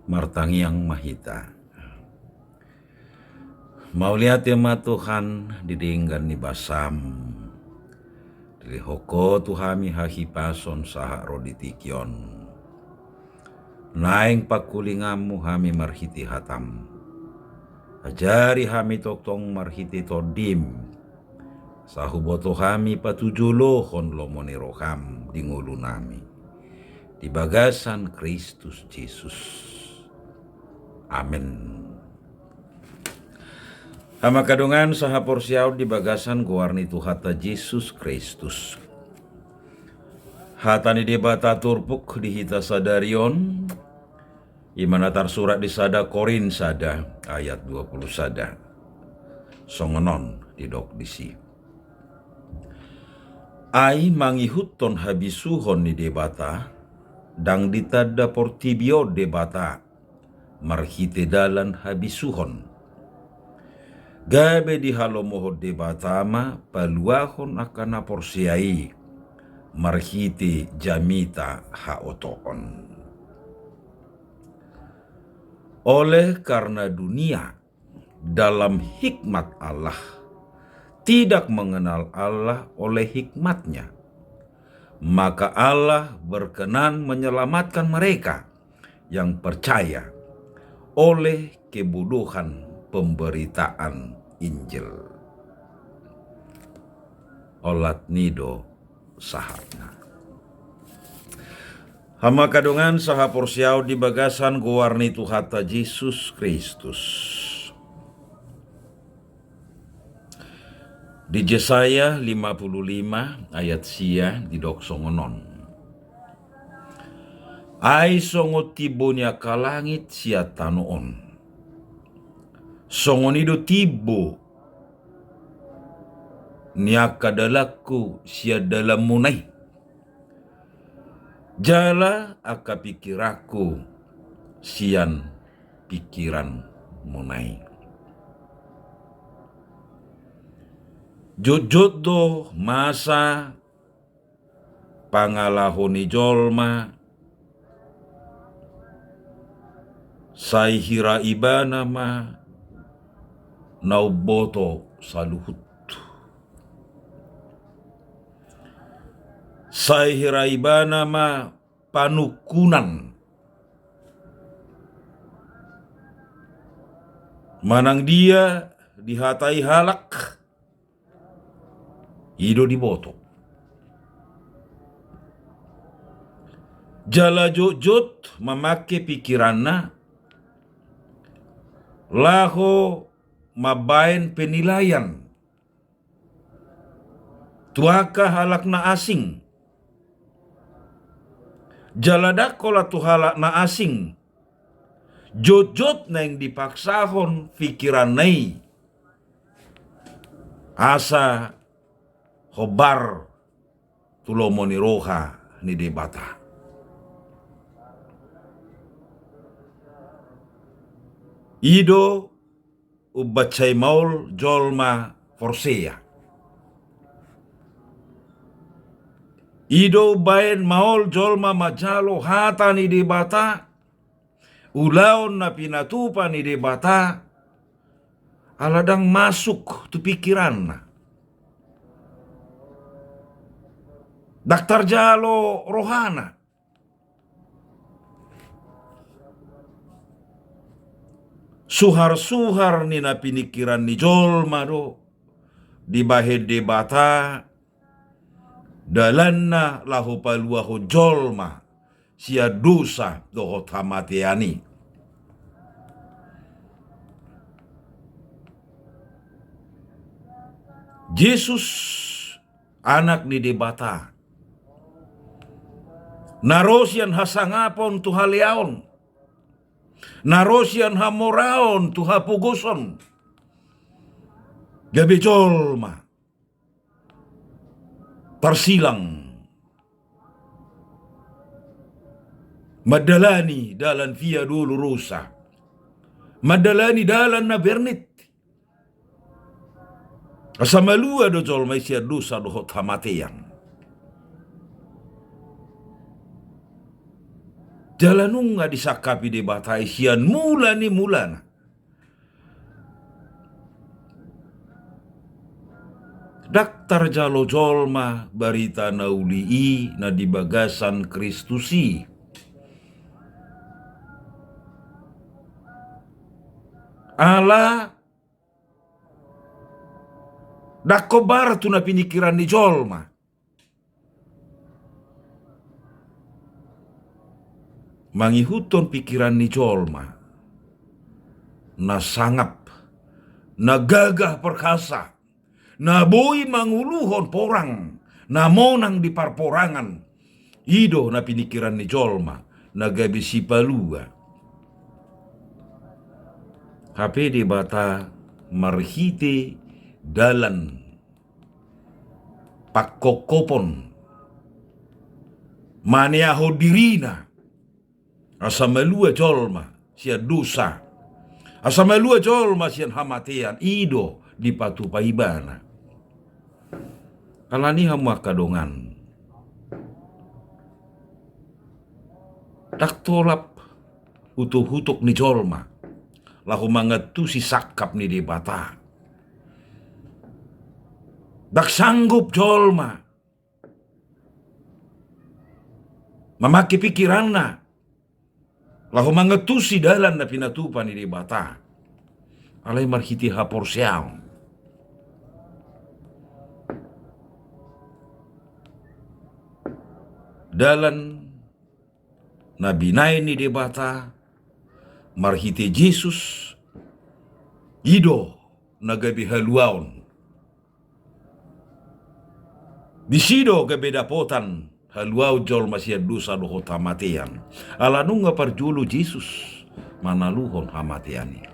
Martangiang mahita. Mauliat ya ma Tuhan didinggan ni basam. Dili hoko tuhami hahipason saha roditikyon. Naing pakulingamu hami marhiti hatam. Ajari hami toktong marhiti todim. Sahuboto hami patujulohon lomoni roham dingulu nami. Di bagasan Kristus Yesus. Amin. Hama kadungan saha porsiaw di bagasan guarni Tuhata Yesus Kristus. Hatani debata turpuk di hita sadarion. Imana tarsurat di sada Korin sada ayat 20 sada. Songonon di dok disi. Ai mangihuton habisuhon ni debata. Dang ditada portibio debata. Marhite dalan habisuhon. Gabe di halomoho debatama paluahon akana porsiai. Marhite jamita haotoon. Oleh karena dunia dalam hikmat Allah tidak mengenal Allah oleh hikmatnya, maka Allah berkenan menyelamatkan mereka yang percaya oleh kebodohan pemberitaan Injil. Olat nido sahatna. Hama kadungan saha porsiaw di bagasan guarni Tuhata Yesus Kristus. Di Yesaya 55 ayat sia di dok songonon. Ai songo tibonya kalangit sia tanoon. Songonido tibo niaka dalaku sia dalam munai. Jala aka pikiraku sian pikiran munai. Jojodo masa pangalahoni jolma saihira ibana ma nauboto saluhut. Saihira ibana ma panukunan. Manang dia dihatai halak. Ido diboto. Jala jojot memake pikiranna. Laho mabain penilaian. Tuaka halak na asing. Jalada kola tu halak na asing. Jojot na yang dipaksahon pikiran nai. Asa hobar tulomoni roha ni debata. Ido ubacay maul jolma forsea. Ido bain maul jolma majalo hata ni debata. Ulaon na pinatupa ni debata. Aladang masuk tu pikiran na. Daktar jalo rohana. Suhar-suhar ni na pinikiran ni jolma do. Di bahe debata. Dalanna lahu paluaho jolma sia dosa doho tamatiani. Yesus anak ni debata. Narosian hasangapon tu haleaon. Narosian hamoraon tu hapuguson. Gabi jolma. Tersilang. Madalani dalan via dulu rusa. Madalani dalan na bernit. Asamalua do jol may siya dosa do hamateyan. jalanunga disakapi de bata isian mula ni mulana. Daktar jalo jolma barita naulii na di bagasan Kristusi. Ala dakobar tu na pinikiran ni jolma. Mangihuton pikiran ni jolma. Na sangap, na gagah perkasa, na boy manguluhon porang, na monang di parporangan. Ido na pinikiran ni jolma, na gabi si palua. Hape di bata marhite dalan pakokopon maniaho dirina asa melua jolma sia dosa, asa melua jolma sian hamatian ido di patu paibana. Kalani hamu kadongan dak tolap utuh hutuk ni jolma lahu mangetu si sakap ni di bata. Dak sanggup jolma memaki pikiranna lahu mangetusi dalan na pinatupan ni di bata. Alai marhiti hapor siang. Dalan na binay ni di bata marhiti Jesus ido nagabi haluaon. Disido gabi dapotan haluau jol masih dosa doho hamatian. Alanunga parjulu Jesus manaluhon hamatiani.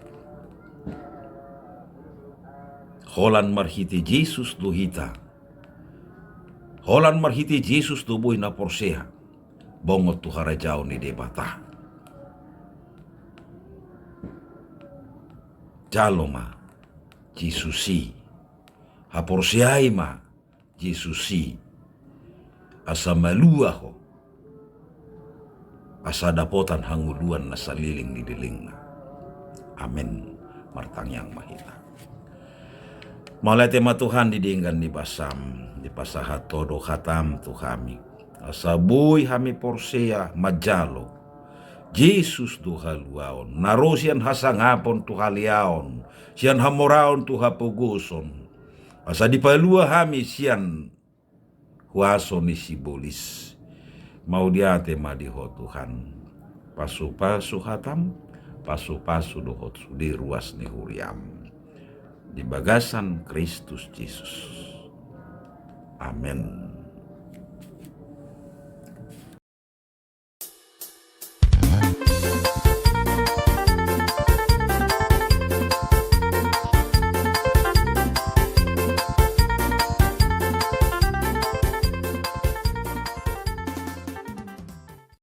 Holan marhiti Jesus duhita. Holan marhiti Jesus tubuh na porsea. Bongot tu harajau ni debata. Jaloma Jesusi. Haporseai ma Jesusi. Asa maluaho. Asa dapotan hanguluan na saliling ni dilingna. Amin. Martang yang mahita. Malay tema Tuhan didinggan ni basam. Di pasahat todo khatam tu kami. Asa buy hami porsea majalo. Jesus tu haluaon. Narusian hasangapon tu haliaon. Sian hamoraon tu hapuguson. Asa dipalua hami sian huaso ni sibolis. Mau diate madiho Tuhan. Pasu-pasu hatam. Pasu-pasu dohot sudi ruas ni huriam. Di bagasan Kristus Jesus. Amin.